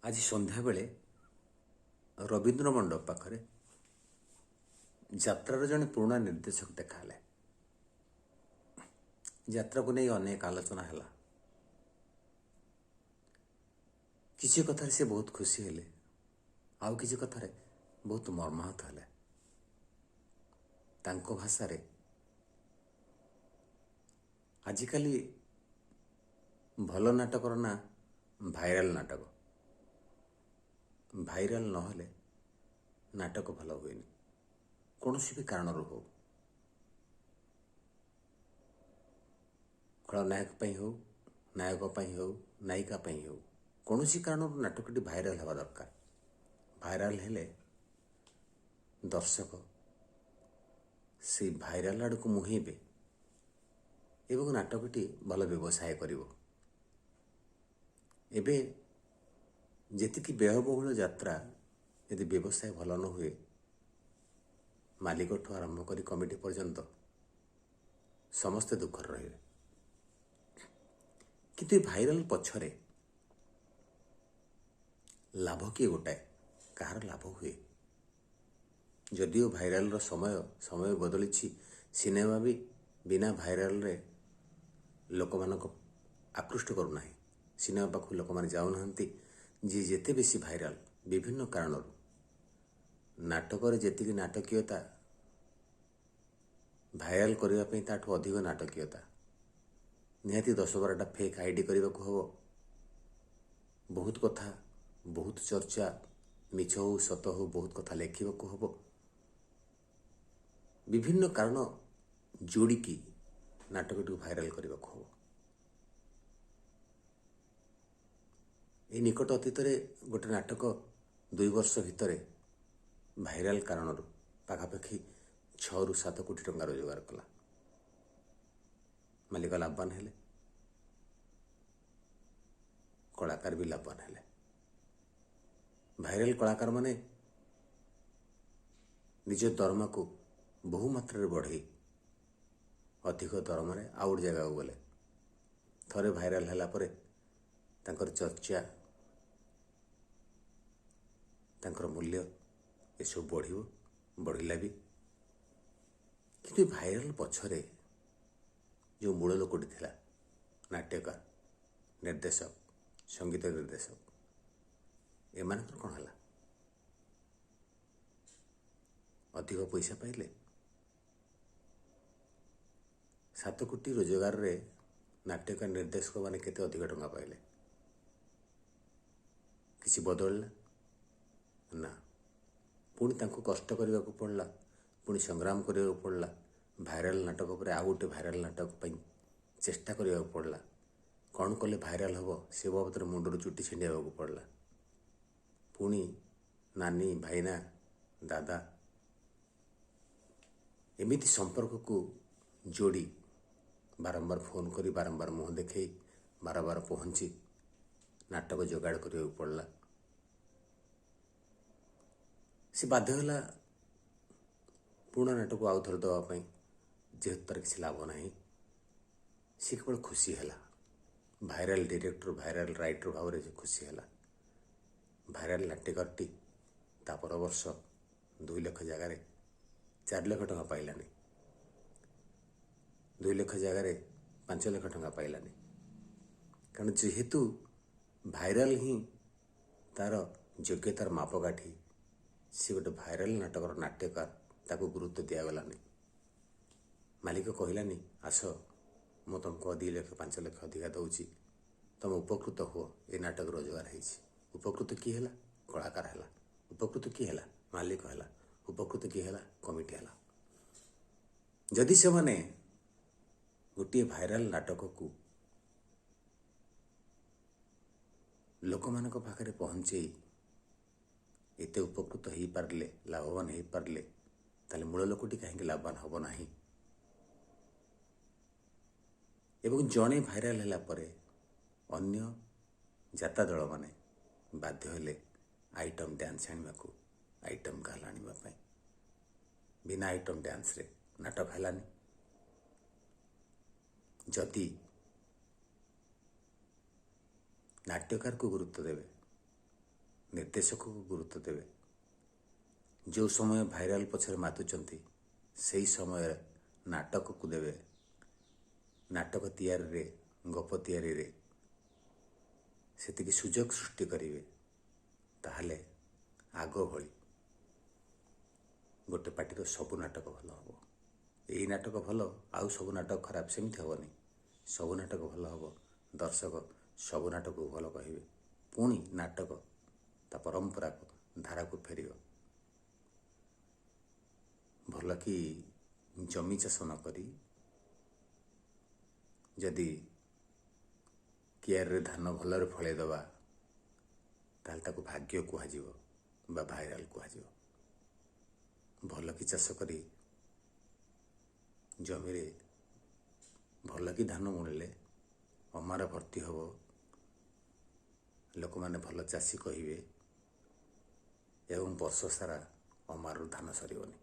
आज संध्या बेले रवींद्र मंडप पाखरे यात्रार जड़े पुराणा निर्देशक देखाले। यात्रा को नहीं अनेक आलोचना है। किसी कथार से बहुत खुशी हेले, आउ किसी कथार बहुत मर्माहत हेले। तांको भाषारे आजिकाली भल नाटकर ना भाइराल नाटक। भाइराल नहले नाटक भल हुए कौन भी कारण हो। खलनायक हो, नायक हो, नायिका हो, कौन कारण नाटकटी भाइराल हवा दरकार। भाइराल हेले दर्शक से भाइराल आड़ को मुहेबे एवं नाटकटी भल व्यवसाय करिवो। एबे जेतिकी व्ययबहुल यात्रा यदि व्यवसाय भल न हुए, मालिक ठू आरंभ करी कमिटी पर्यंत समस्ते दुखर रहे। किंतु भाइराल पछरे लाभ किए गोटाए, कहार लाभ हुए। जदिओ भाइराल समय बदली, सिनेमा भी बिना भाइराल रे लोक मानक आकृष्ट करूना। सिनेमा पाखु लोक मैंने जाऊना जी जेते बेसी भाइराल विभिन्न कारण नाटक जी नाटकीयता भाइराल करने ताठू अधिक नाटकीयता निहाती 10-12टा फेक आईडी करने को हम। बहुत कथा, बहुत चर्चा, मिछ हो सत हो, बहुत कथा लेखा को हम। विभिन्न कारण जोड़िकी नाटकटी भाइराल करने को हम। ये निकट अतीत गोटे नाटक 2 वर्ष भितर भाइराल कारण पाखापाखि 6 ରୁ 7 कोटी टंका रोजगार कला। मालिक लाभवान हेले, कलाकार भी लाभवान हेले। भाइराल कलाकार माने निज दरमा को बहु मात्रा बढ़े अधिक दरमा आउ गोटे जगह गले थरे भाइराल हैला परे तांकर चर्चा, तांकर मूल्य ये सब बढ़िला भी। किंतु भाइराल पछरे जो मूल लोकटी थिला, नाट्यकार, निर्देशक, संगीत निर्देशक, एमान कौन है अधिक पैसा पाइले। 7 कोटी रोजगार रे नाट्यकार निर्देशक माने केते अधिक टंका पाइले। किसी बदलला ना, पुणी तांको कष्ट करने को पड़ला, पुणी संग्राम करने को पड़ला। भाइराल नाटक पर आउ गोटे भाइराल नाटक पर चेष्टा करने को पड़ला। कौन कले भाइराल हम से बाबद मुंडर चुटी छिंडिया को पड़ला। पुणी नानी, भाईना, दादा एमिति संपर्क को जोड़ी बारंबार फोन करी, बारंबार मुँह देखे, बार बार पहुँची नाटक जोगाड़ करने को पड़ला। से बाध्य होला पुराना नाटक आउ थर दवाई जेहेतु तार किसी लाभ ना। सी केवल खुशी है भाइराल डायरेक्टर, भाइराल राइटर भाव में खुशी है। भाइराल नाट्यकारटी ता पर वर्ष 2 लाख जगार 4 लाख टंका पाइलानी, 2 लाख जगार 5 लाख टंका पाइलानी। कारण जेहेतु भाइराल ही तार योग्यतार मापकाठी, सी गोटे भाइराल नाटकर नाट्यकार ताको गुरुत्व दिगलानी। मालिक कहलानी आस मु तुमको 2 लाख 5 लाख अधिका दौची, तुम उपकृत हो। ये नाटक रोजगार है। उपकृत किए है? कलाकार है। उपकृत किए है? मालिक है। उपकृत किए है? कमिटी है। जदि से माने गोटे भाइराल नाटक को लोक मान पाखे पहुँचे एत उपकृत हो पारे, लाभवान हो पारे, ताले मूल लोकटी कहीं लाभवान हम ना। एवं जड़े भाइराल है परे अन्य जाता दल माने बाध्य हेले आइटम डांस आने को, आइटम गाल आने। बिना आइटम डांस रे नाटक हैलानी। जदि नाट्यकार को गुरुत्व देवे, ନିର୍ଦ୍ଦେଶକକୁ ଗୁରୁତ୍ୱ ଦେବେ। ଯେଉଁ ସମୟ ଭାଇରାଲ ପଛରେ ମାତୁଛନ୍ତି ସେହି ସମୟରେ ନାଟକକୁ ଦେବେ। ନାଟକ ତିଆରିରେ, ଗପ ତିଆରିରେ ସେତିକି ସୁଯୋଗ ସୃଷ୍ଟି କରିବେ, ତାହେଲେ ଆଗ ଭଳି ଗୋଟେ ପାର୍ଟିର ସବୁ ନାଟକ ଭଲ ହେବ। ଏଇ ନାଟକ ଭଲ, ଆଉ ସବୁ ନାଟକ ଖରାପ, ସେମିତି ହେବନି। ସବୁ ନାଟକ ଭଲ ହେବ, ଦର୍ଶକ ସବୁ ନାଟକକୁ ଭଲ କହିବେ। ପୁଣି ନାଟକ ତା ପରମ୍ପରାକୁ, ଧାରାକୁ ଫେରିବ। ଭଲ କି ଜମି ଚାଷ ନ କରି ଯଦି କିଆରିରେ ଧାନ ଭଲରେ ଫଳେଇ ଦେବା, ତାହେଲେ ତାକୁ ଭାଗ୍ୟ କୁହାଯିବ ବା ଭାଇରାଲ କୁହାଯିବ। ଭଲ କି ଚାଷ କରି ଜମିରେ ଭଲ କି ଧାନ ବୁଣିଲେ ଅମାର ଭର୍ତ୍ତି ହେବ, ଲୋକମାନେ ଭଲ ଚାଷୀ କହିବେ ଏବଂ ବର୍ଷ ସାରା ଅମାରରୁ ଧାନ ସରିବନି।